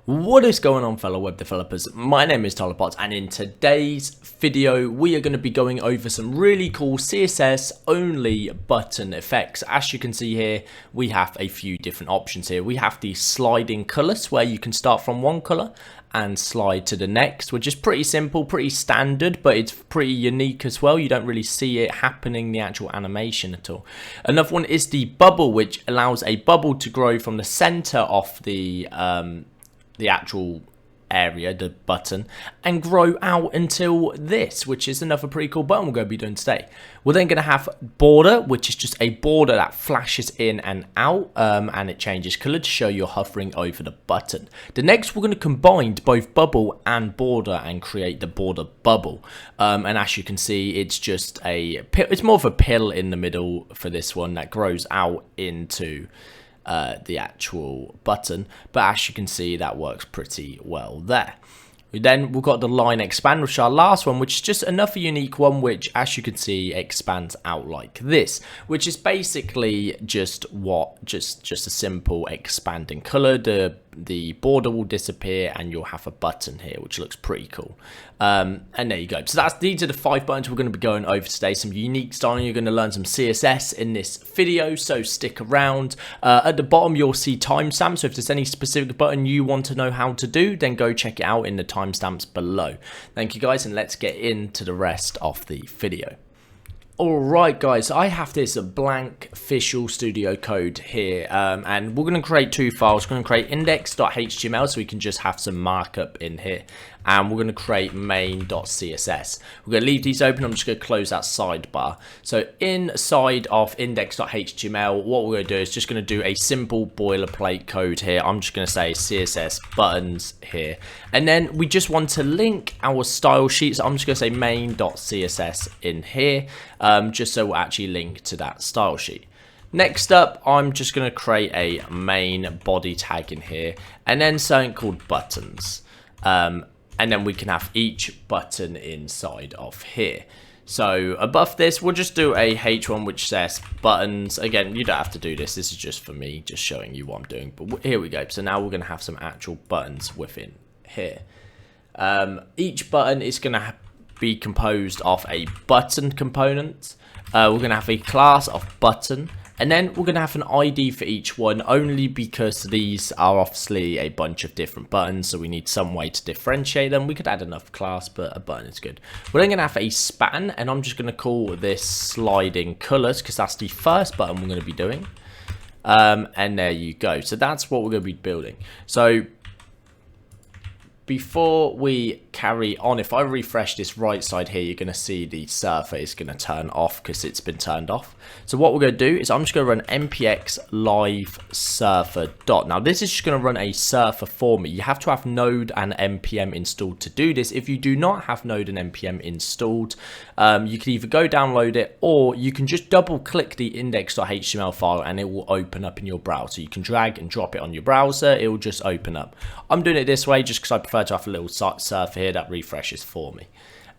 What is going on, fellow web developers? My name is Tyler Potts, and in today's video we are going to be going over some really cool CSS only button effects. As you can see here, we have a few different options here. We have the sliding colors, where you can start from one color and slide to the next, which is pretty simple, pretty standard, but it's pretty unique as well. You don't really see it happening, the actual animation at all. Another one is the bubble, which allows a bubble to grow from the center of the actual area, the button, and grow out until this, which is another pretty cool button we're going to be doing today. We're then going to have border, which is just a border that flashes in and out, and it changes color to show you're hovering over the button. The next, we're going to combine both bubble and border and create the border bubble. And as you can see, it's just it's more of a pill in the middle for this one that grows out into the actual button, but as you can see, that works pretty well there. Then we've got the line expand, which is our last one, which is just another unique one, which as you can see expands out like this, which is basically just a simple expanding color. The border will disappear and you'll have a button here, which looks pretty cool. And there you go. So these are the 5 buttons we're going to be going over today. Some unique styling. You're going to learn some CSS in this video, so stick around. At the bottom you'll see timestamps, so if there's any specific button you want to know how to do, then go check it out in the timestamps below. Thank you guys, and let's get into the rest of the video. Alright guys, I have this blank Visual Studio Code here, and we're going to create 2 files. We're going to create index.html, so we can just have some markup in here, and we're going to create main.css. We're going to leave these open. I'm just going to close that sidebar. So inside of index.html, what we're going to do is just going to do a simple boilerplate code here. I'm just going to say CSS buttons here, and then we just want to link our style sheet. So I'm just going to say main.css in here, just so we'll actually link to that style sheet. Next up, I'm just going to create a main body tag in here, and then something called buttons. And then we can have each button inside of here. So above this, we'll just do a H1 which says buttons. Again, you don't have to do this. This is just for me, just showing you what I'm doing. But here we go. So now we're going to have some actual buttons within here. Each button is going to be composed of a button component. We're going to have a class of button. And then we're going to have an ID for each one, only because these are obviously a bunch of different buttons, so we need some way to differentiate them. We could add another class, but a button is good. We're then going to have a span, and I'm just going to call this sliding colors, because that's the first button we're going to be doing. And there you go. So that's what we're going to be building. So before we carry on, if I refresh this right side here, you're going to see the server is going to turn off because it's been turned off. So what we're going to do is I'm just going to run npx live server dot. Now this is just going to run a server for me. You have to have node and npm installed to do this. If you do not have node and npm installed, you can either go download it, or you can just double click the index.html file and it will open up in your browser. You can drag and drop it on your browser, it will just open up. I'm doing it this way just because I prefer to have a little server here that refreshes for me.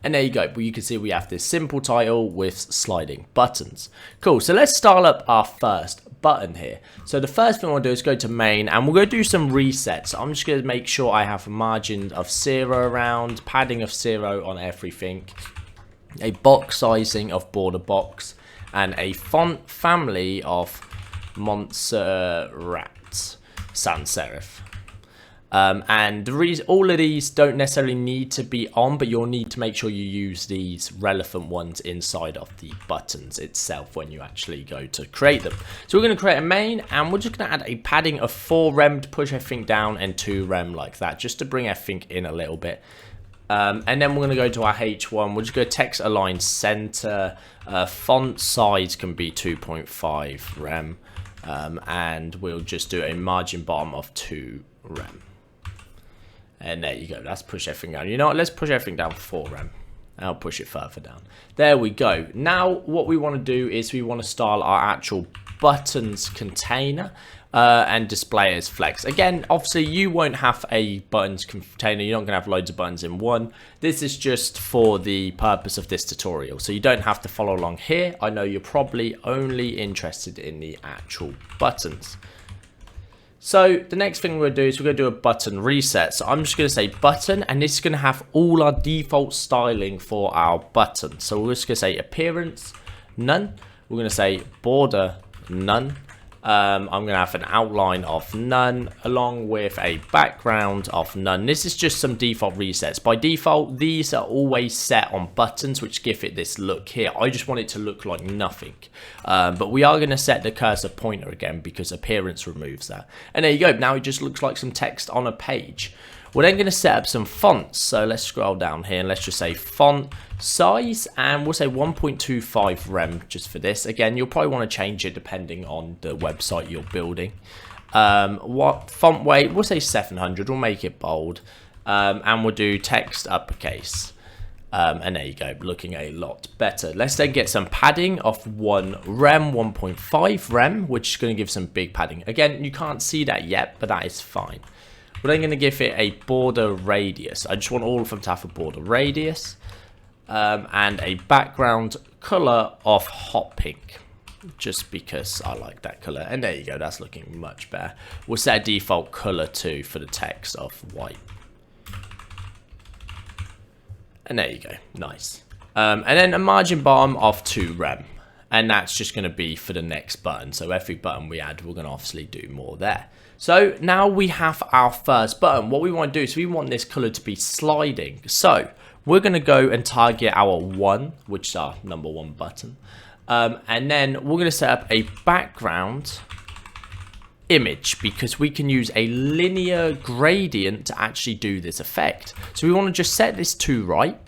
And there you go. But you can see we have this simple title with sliding buttons. Cool. So let's style up our first button here. So the first thing I want to do is go to main, and we're going to do some resets. I'm just going to make sure I have a margin of 0 around, padding of 0 on everything, a box sizing of border box, and a font family of Montserrat sans serif. And the reason all of these don't necessarily need to be on, but you'll need to make sure you use these relevant ones inside of the buttons itself when you actually go to create them. So we're going to create a main, and we're just going to add a padding of 4 rem to push everything down, and 2 rem like that, just to bring everything in a little bit. And then we're going to go to our H1. We'll just go text align center. Font size can be 2.5 rem, and we'll just do a margin bottom of 2 rem. And there you go. Let's push everything down. You know what? Let's push everything down 4 rem. I'll push it further down. There we go. Now what we want to do is we want to style our actual buttons container and display as flex. Again, obviously you won't have a buttons container. You're not going to have loads of buttons in one. This is just for the purpose of this tutorial. So you don't have to follow along here. I know you're probably only interested in the actual buttons. So the next thing we're going to do is we're going to do a button reset. So I'm just going to say button, and this is going to have all our default styling for our button. So we're just going to say appearance, none. We're going to say border, none. I'm going to have an outline of none along with a background of none. This is just some default resets. By default, these are always set on buttons, which give it this look here. I just want it to look like nothing. But we are going to set the cursor pointer again because appearance removes that. And there you go. Now it just looks like some text on a page. We're then going to set up some fonts. So let's scroll down here and let's just say font size, and we'll say 1.25 rem just for this. Again, you'll probably want to change it depending on the website you're building. What font weight? We'll say 700. We'll make it bold, and we'll do text uppercase. And there you go, looking a lot better. Let's then get some padding of 1 rem, 1.5 rem, which is going to give some big padding. Again, you can't see that yet, but that is fine. We're then going to give it a border radius. I just want all of them to have a border radius. And a background color of hot pink, just because I like that color. And there you go, that's looking much better. We'll set a default color too for the text of white. And there you go, nice. And then a margin bottom of 2 rem. And that's just going to be for the next button. So every button we add, we're going to obviously do more there. So now we have our first button. What we want to do is we want this color to be sliding. So we're going to go and target our 1, which is our number 1 button. And then we're going to set up a background image because we can use a linear gradient to actually do this effect. So we want to just set this to right.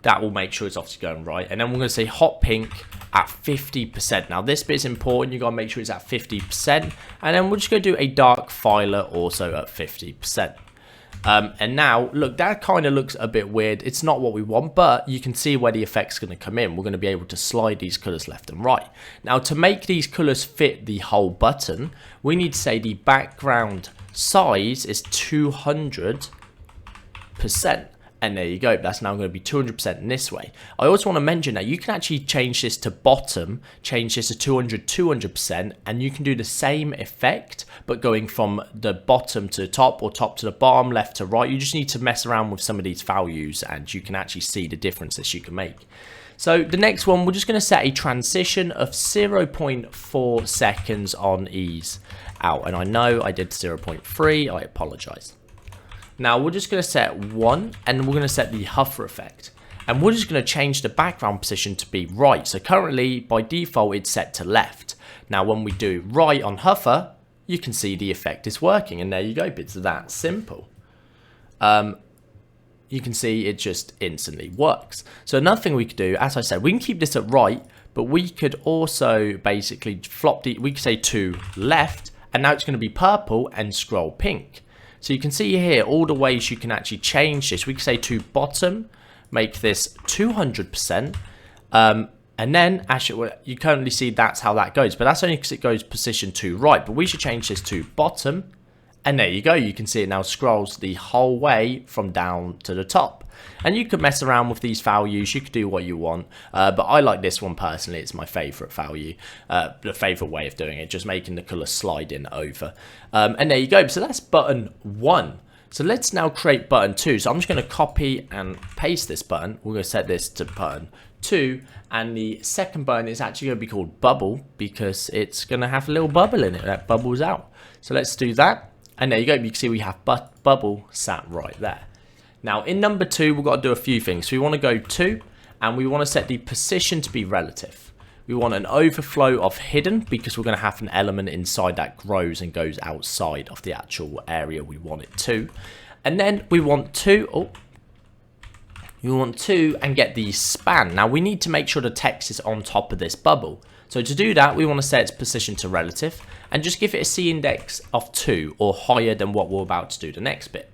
That will make sure it's obviously going right. And then we're going to say hot pink at 50%. Now this bit is important. You got to make sure it's at 50%. And then we're just going to do a dark filer also at 50%. And now, look, that kind of looks a bit weird. It's not what we want, but you can see where the effect's going to come in. We're going to be able to slide these colors left and right. Now, to make these colors fit the whole button, we need to say the background size is 200%. And there you go, that's now going to be 200% in this way. I also want to mention that you can actually change this to bottom, change this to 200%, and you can do the same effect, but going from the bottom to the top or top to the bottom, left to right. You just need to mess around with some of these values and you can actually see the differences you can make. So the next one, we're just going to set a transition of 0.4 seconds on ease out. And I know I did 0.3, I apologize. Now we're just going to set 1 and we're going to set the hover effect. And we're just going to change the background position to be right. So currently by default it's set to left. Now when we do right on hover, you can see the effect is working. And there you go, it's that simple. You can see it just instantly works. So another thing we could do, as I said, we can keep this at right, but we could also basically flop we could say to left, and now it's going to be purple and scroll pink. So you can see here all the ways you can actually change this. We can say to bottom, make this 200%. And then actually you currently see that's how that goes. But that's only because it goes position to right. But we should change this to bottom. And there you go. You can see it now scrolls the whole way from down to the top. And you could mess around with these values. You could do what you want. But I like this one personally. It's my favorite value. The favorite way of doing it. Just making the color slide in over. And there you go. So that's button 1. So let's now create button 2. So I'm just going to copy and paste this button. We're going to set this to button 2. And the second button is actually going to be called bubble because it's going to have a little bubble in it that bubbles out. So let's do that. And there you go. You can see we have bubble sat right there. Now in number 2, we've got to do a few things. So we want to go to, and we want to set the position to be relative. We want an overflow of hidden because we're going to have an element inside that grows and goes outside of the actual area we want it to. And then we want to, and get the span. Now we need to make sure the text is on top of this bubble. So to do that, we want to set its position to relative and just give it a C index of 2 or higher than what we're about to do the next bit.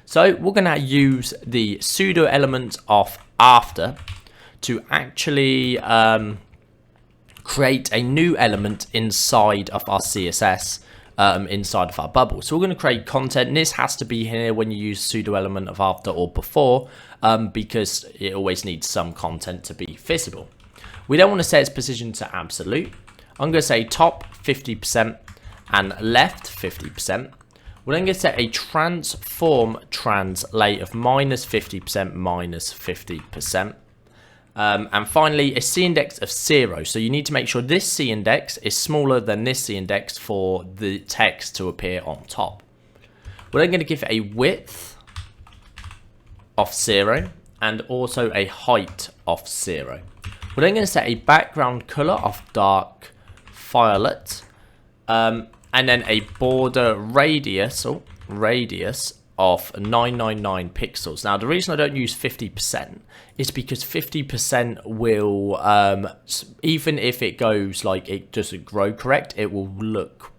So we're going to use the pseudo element of after to actually create a new element inside of our CSS, inside of our bubble. So we're going to create content. This has to be here when you use pseudo element of after or before, because it always needs some content to be visible. We don't want to set its position to absolute. I'm going to say top 50%, and left 50%. We're then going to set a transform translate of -50%, -50%. And finally, a C index of 0. So you need to make sure this C index is smaller than this C index for the text to appear on top. We're then going to give it a width of 0 and also a height of 0. We're then going to set a background color of dark violet, and then a border radius of 999 pixels. Now, the reason I don't use 50% is because 50% will, even if it goes like it doesn't grow correct, it'll look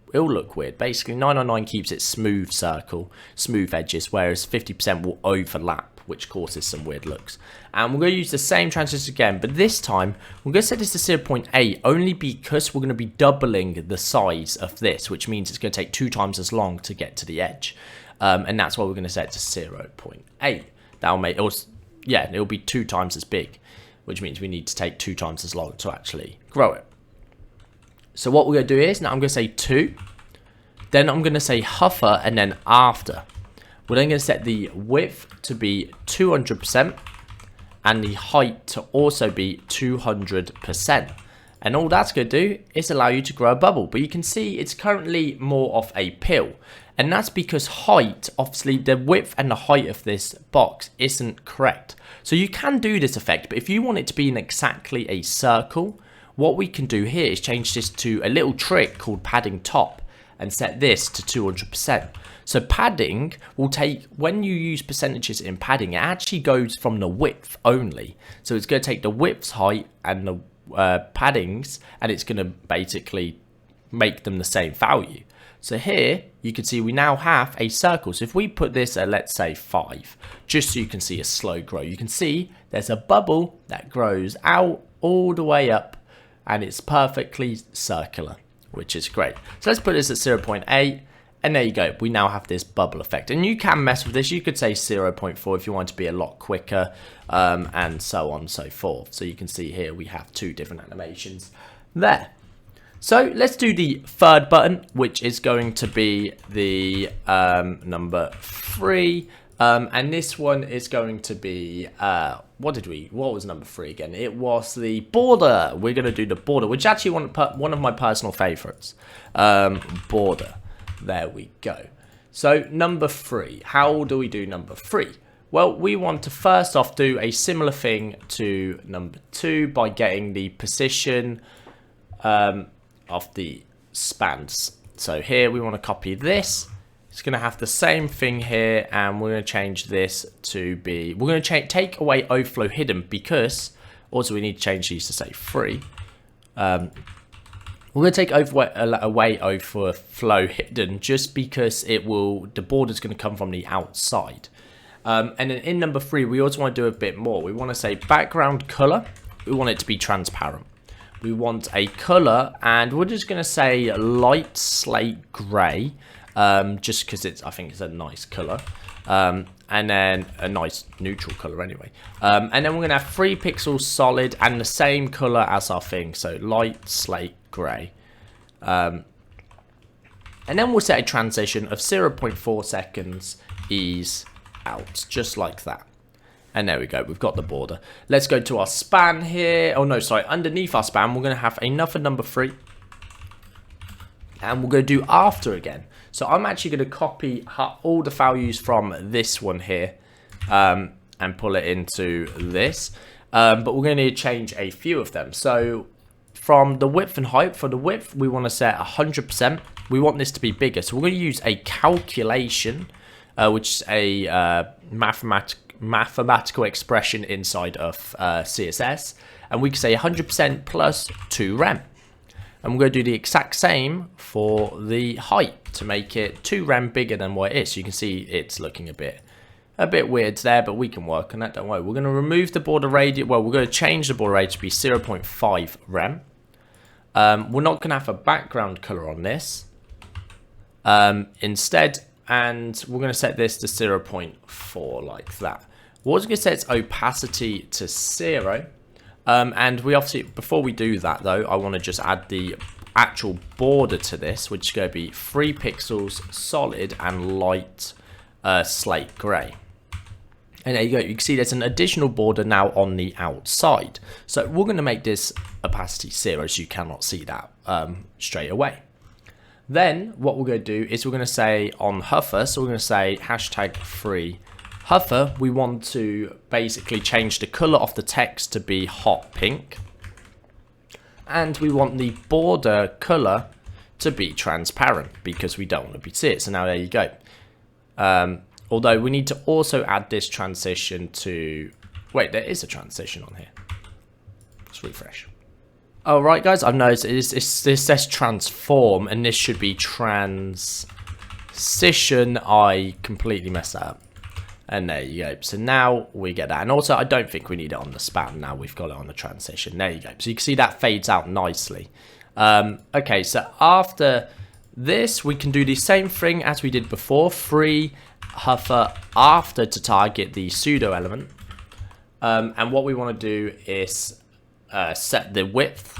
weird. Basically, 999 keeps it smooth circle, smooth edges, whereas 50% will overlap, which causes some weird looks. And we're going to use the same transition again, but this time we're going to set this to 0.8 only because we're going to be doubling the size of this, which means it's going to take 2 times as long to get to the edge. And that's why we're going to set it to 0.8. That'll make it, yeah, it'll be 2 times as big, which means we need to take 2 times as long to actually grow it. So what we're going to do is, now I'm going to say 2, then I'm going to say hover, and then after. We're then going to set the width to be 200% and the height to also be 200%. And all that's going to do is allow you to grow a bubble. But you can see it's currently more of a pill. And that's because height, obviously the width and the height of this box isn't correct. So you can do this effect, but if you want it to be in exactly a circle, what we can do here is change this to a little trick called padding top and set this to 200%. So padding will take, when you use percentages in padding, it actually goes from the width only. So it's going to take the width's height and the paddings, and it's going to basically make them the same value. So here you can see we now have a circle. So if we put this at, let's say 5, just so you can see a slow grow, you can see there's a bubble that grows out all the way up, and it's perfectly circular, which is great. So let's put this at 0.8, and there you go. We now have this bubble effect, and you can mess with this. You could say 0.4 if you want to be a lot quicker, and so on and so forth. So you can see here we have 2 different animations there. So let's do the third button, which is going to be the number 3. And this one is going to be, what was number 3 again? It was the border. We're going to do the border, which is actually one of my personal favorites. Border. There we go. So number 3, how do we do number 3? Well, we want to first off do a similar thing to number 2 by getting the position of the spans. So here we want to copy this. It's going to have the same thing here, and we're going to change this to be, we're going to take away overflow hidden, because also we need to change these to say 3. We're going to take away overflow hidden just because the border is going to come from the outside. And then in number 3, we also want to do a bit more. We want to say background color. We want it to be transparent. We want a color, and we're just going to say light slate gray, just because I think it's a nice color. And then a nice neutral color anyway. And then we're going to have 3 pixels solid and the same color as our thing. So light slate gray. And then we'll set a transition of 0.4 seconds ease out, just like that. And there we go, we've got the border. Let's go to our span here. Oh no, sorry, underneath our span, we're going to have another number 3. And we're going to do after again. So I'm actually going to copy all the values from this one here and pull it into this. But we're going to need to change a few of them. So from the width and height, for the width, we want to set 100%. We want this to be bigger. So we're going to use a calculation, which is a mathematical expression inside of CSS. And we can say 100% plus 2 rem. And we're going to do the exact same for the height to make it 2 rem bigger than what it is. So you can see it's looking a bit weird there, but we can work on that, don't worry. We're going to remove the border radius. Well, we're going to change the border radius to be 0.5 rem. We're not going to have a background color on this. Instead, and we're going to set this to 0.4 like that. We're also going to set its opacity to 0. And we obviously, before we do that though, I want to just add the actual border to this, which is going to be 3 pixels solid and light slate grey. And there you go, you can see there's an additional border now on the outside. So we're going to make this opacity 0 so you cannot see that straight away. Then what we're going to do is we're going to say on hover, so we're going to say hashtag free hover. We want to basically change the color of the text to be hot pink. And we want the border color to be transparent because we don't want to see it. So now there you go. Although we need to also add this transition to... Wait, there is a transition on here. Let's refresh. Alright guys, I've noticed this says transform and this should be transition. I completely messed that up. And there you go. So now we get that. And also I don't think we need it on the span. Now we've got it on the transition. There you go. So you can see that fades out nicely. Okay, so after this we can do the same thing as we did before. Free hover after to target the pseudo element. And what we want to do is set the width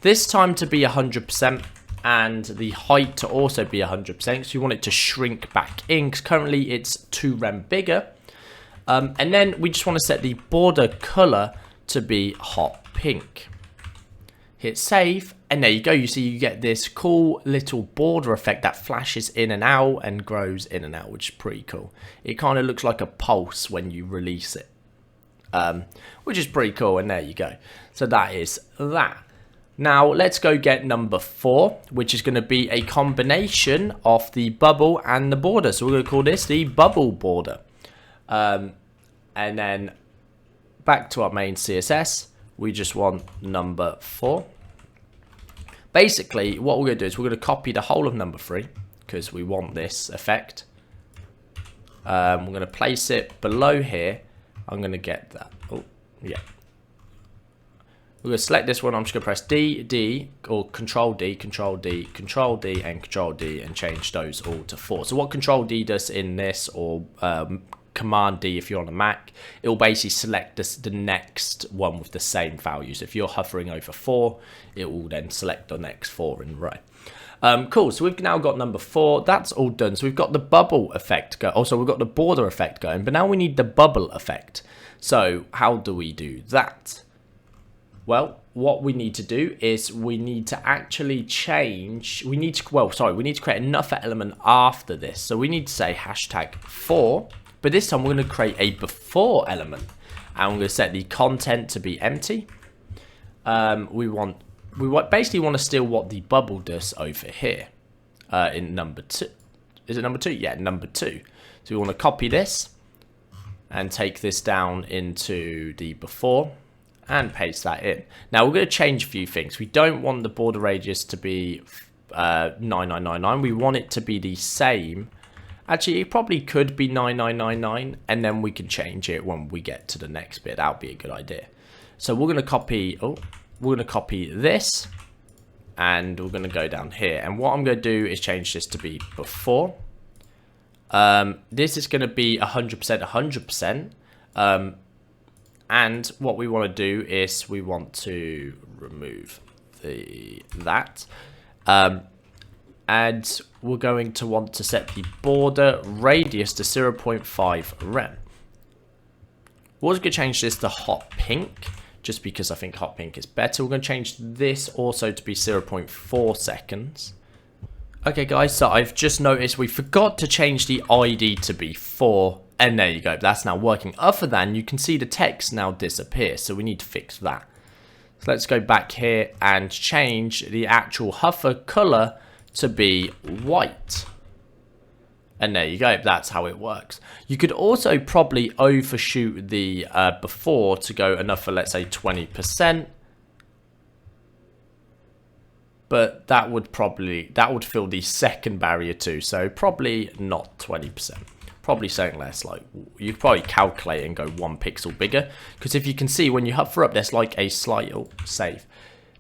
this time to be 100% and the height to also be 100%, so you want it to shrink back in because currently it's 2 rem bigger. And then we just want to set the border color to be hot pink. Hit save, and there you go. You see you get this cool little border effect that flashes in and out and grows in and out, which is pretty cool. It kind of looks like a pulse when you release it, which is pretty cool. And there you go. So that is that. Now let's go get number 4, which is going to be a combination of the bubble and the border. So we're going to call this the bubble border. And then back to our main CSS, we just want number 4. Basically, what we're going to do is we're going to copy the whole of number 3 because we want this effect. We're going to place it below here. I'm going to get that. Oh, yeah. We're going to select this one. I'm just going to press D, D, or Control D, Control D, Control D, and Control D, and change those all to 4. So what Control D does in this, or Command D if you're on a Mac, it will basically select the next one with the same values. If you're hovering over 4, it will then select the next 4 in a row. Cool, so we've now got number 4. That's all done. So we've got the bubble effect going. Also, we've got the border effect going, but now we need the bubble effect. So how do we do that? Well, what we need to do is we need to actually change, we need to create another element after this. So we need to say hashtag 4, but this time we're going to create a before element. And we're going to set the content to be empty. We basically want to steal what the bubble does over here in number 2. Is it number 2? Yeah, number 2. So we want to copy this and take this down into the before and paste that in. Now we're going to change a few things. We don't want the border radius to be 9999. We want it to be the same. Actually, it probably could be 9999, and then we can change it when we get to the next bit. That would be a good idea. So we're going to copy. We're going to copy this, and we're going to go down here. And what I'm going to do is change this to be before. This is going to be 100%, 100%. And what we want to do is we want to remove that. And we're going to want to set the border radius to 0.5 rem. We're also going to change this to hot pink, just because I think hot pink is better. We're going to change this also to be 0.4 seconds. Okay guys, so I've just noticed we forgot to change the ID to be 4. And there you go, that's now working. Other than, you can see the text now disappear, so we need to fix that. So let's go back here and change the actual hover color to be white. And there you go, that's how it works. You could also probably overshoot the before to go another, let's say 20%. But that would fill the second barrier too, so probably not 20%. Probably something less, like you'd probably calculate and go 1 pixel bigger, because if you can see when you hover up, there's like a slight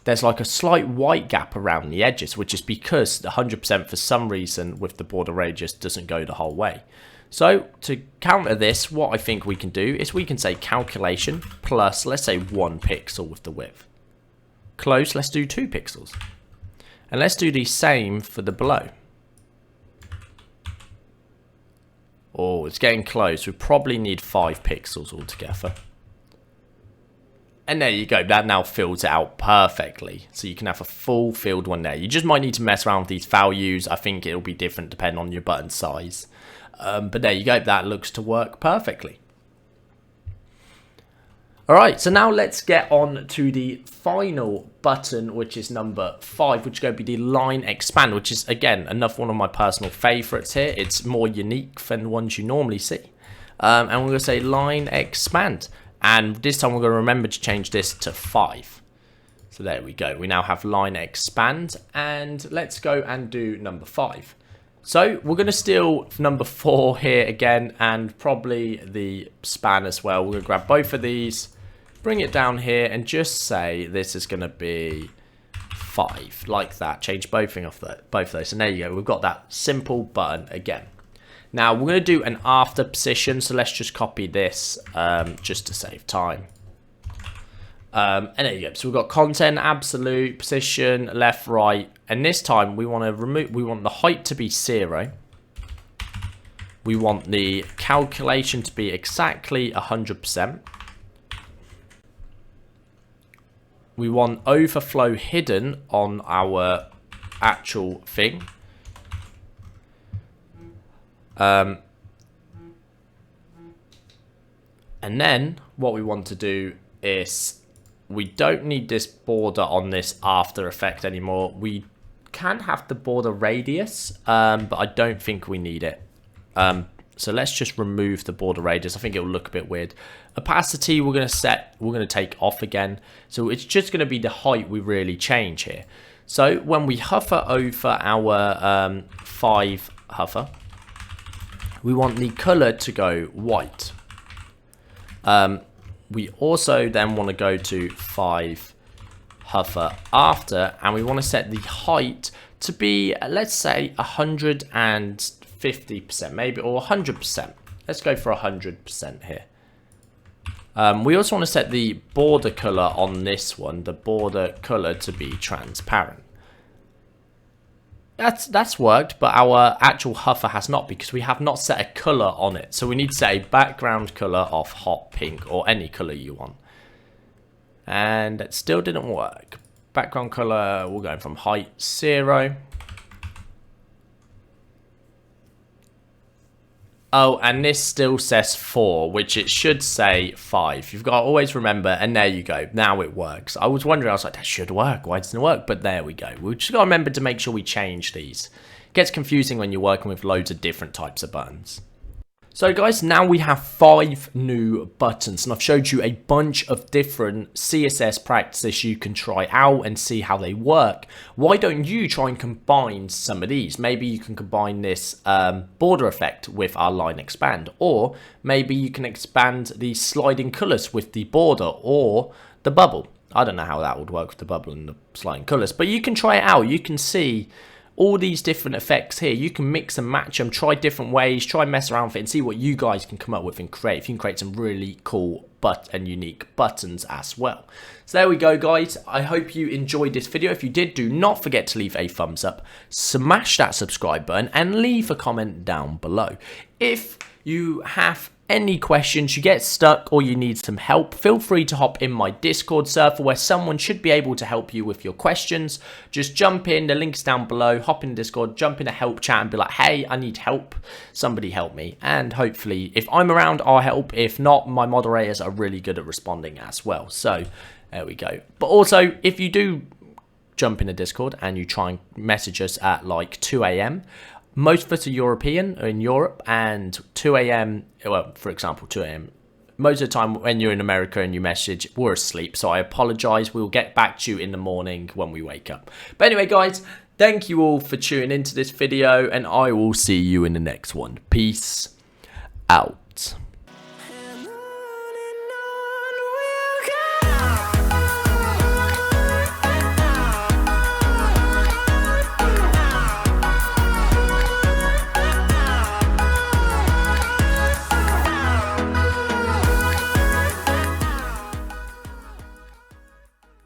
there's like a slight white gap around the edges, which is because the 100% for some reason with the border radius doesn't go the whole way. So to counter this, what I think we can do is we can say calculation plus, let's say 1 pixel with the width. Close, let's do 2 pixels. And let's do the same for the below. Oh, it's getting close. We probably need 5 pixels altogether. And there you go. That now fills it out perfectly. So you can have a full filled one there. You just might need to mess around with these values. I think it'll be different depending on your button size. But there you go. That looks to work perfectly. Alright, so now let's get on to the final button, which is number 5, which is going to be the line expand, which is, again, another one of my personal favorites here. It's more unique than the ones you normally see. And we're going to say line expand. And this time we're going to remember to change this to 5. So there we go. We now have line expand. And let's go and do number 5. So we're going to steal number 4 here again, and probably the span as well. We're going to grab both of these, bring it down here, and just say this is going to be 5, like that. Change both of those. And there you go. We've got that simple button again. Now we're going to do an after position, so let's just copy this just to save time. And there you go. So we've got content, absolute, position, left, right, and this time we want to remove. We want the height to be 0. We want the calculation to be exactly 100%. We want overflow hidden on our actual thing. And then what we want to do is we don't need this border on this after effect anymore. We can have the border radius, but I don't think we need it. So let's just remove the border radius. I think it'll look a bit weird. Opacity we're going to take off again. So it's just going to be the height we really change here. So when we hover over our 5 hover, we want the color to go white. We also then want to go to 5 hover after, and we want to set the height to be, let's say, 150% maybe, or 100%. Let's go for 100% here. We also want to set the border color on this one, the border color, to be transparent. That's worked, but our actual hover has not, because we have not set a color on it. So we need to set a background color of hot pink, or any color you want. And it still didn't work. Background color, we're going from height 0. Oh, and this still says 4, which it should say 5. You've got to always remember, and there you go. Now it works. I was wondering, I was like, that should work. Why doesn't it work? But there we go. We've just got to remember to make sure we change these. It gets confusing when you're working with loads of different types of buttons. So guys, now we have 5 new buttons, and I've showed you a bunch of different CSS practices you can try out and see how they work. Why don't you try and combine some of these? Maybe you can combine this border effect with our line expand, or maybe you can expand the sliding colors with the border or the bubble. I don't know how that would work with the bubble and the sliding colors, but you can try it out. You can see all these different effects here. You can mix and match them, try different ways, try and mess around with it and see what you guys can come up with and create. You can create some really cool and unique buttons as well. So there we go, guys. I hope you enjoyed this video. If you did, do not forget to leave a thumbs up, smash that subscribe button, and leave a comment down below. If you have any questions, you get stuck, or you need some help, feel free to hop in my Discord server where someone should be able to help you with your questions. Just jump in, the link's down below, hop in Discord, jump in a help chat and be like, hey, I need help, somebody help me. And hopefully if I'm around, I'll help. If not, my moderators are really good at responding as well. So there we go. But also, if you do jump in the Discord and you try and message us at like 2 AM, most of us are European, or in Europe, and 2 AM, well, for example, 2 AM, most of the time when you're in America and you message, we're asleep, so I apologize. We'll get back to you in the morning when we wake up. But anyway, guys, thank you all for tuning into this video, and I will see you in the next one. Peace out.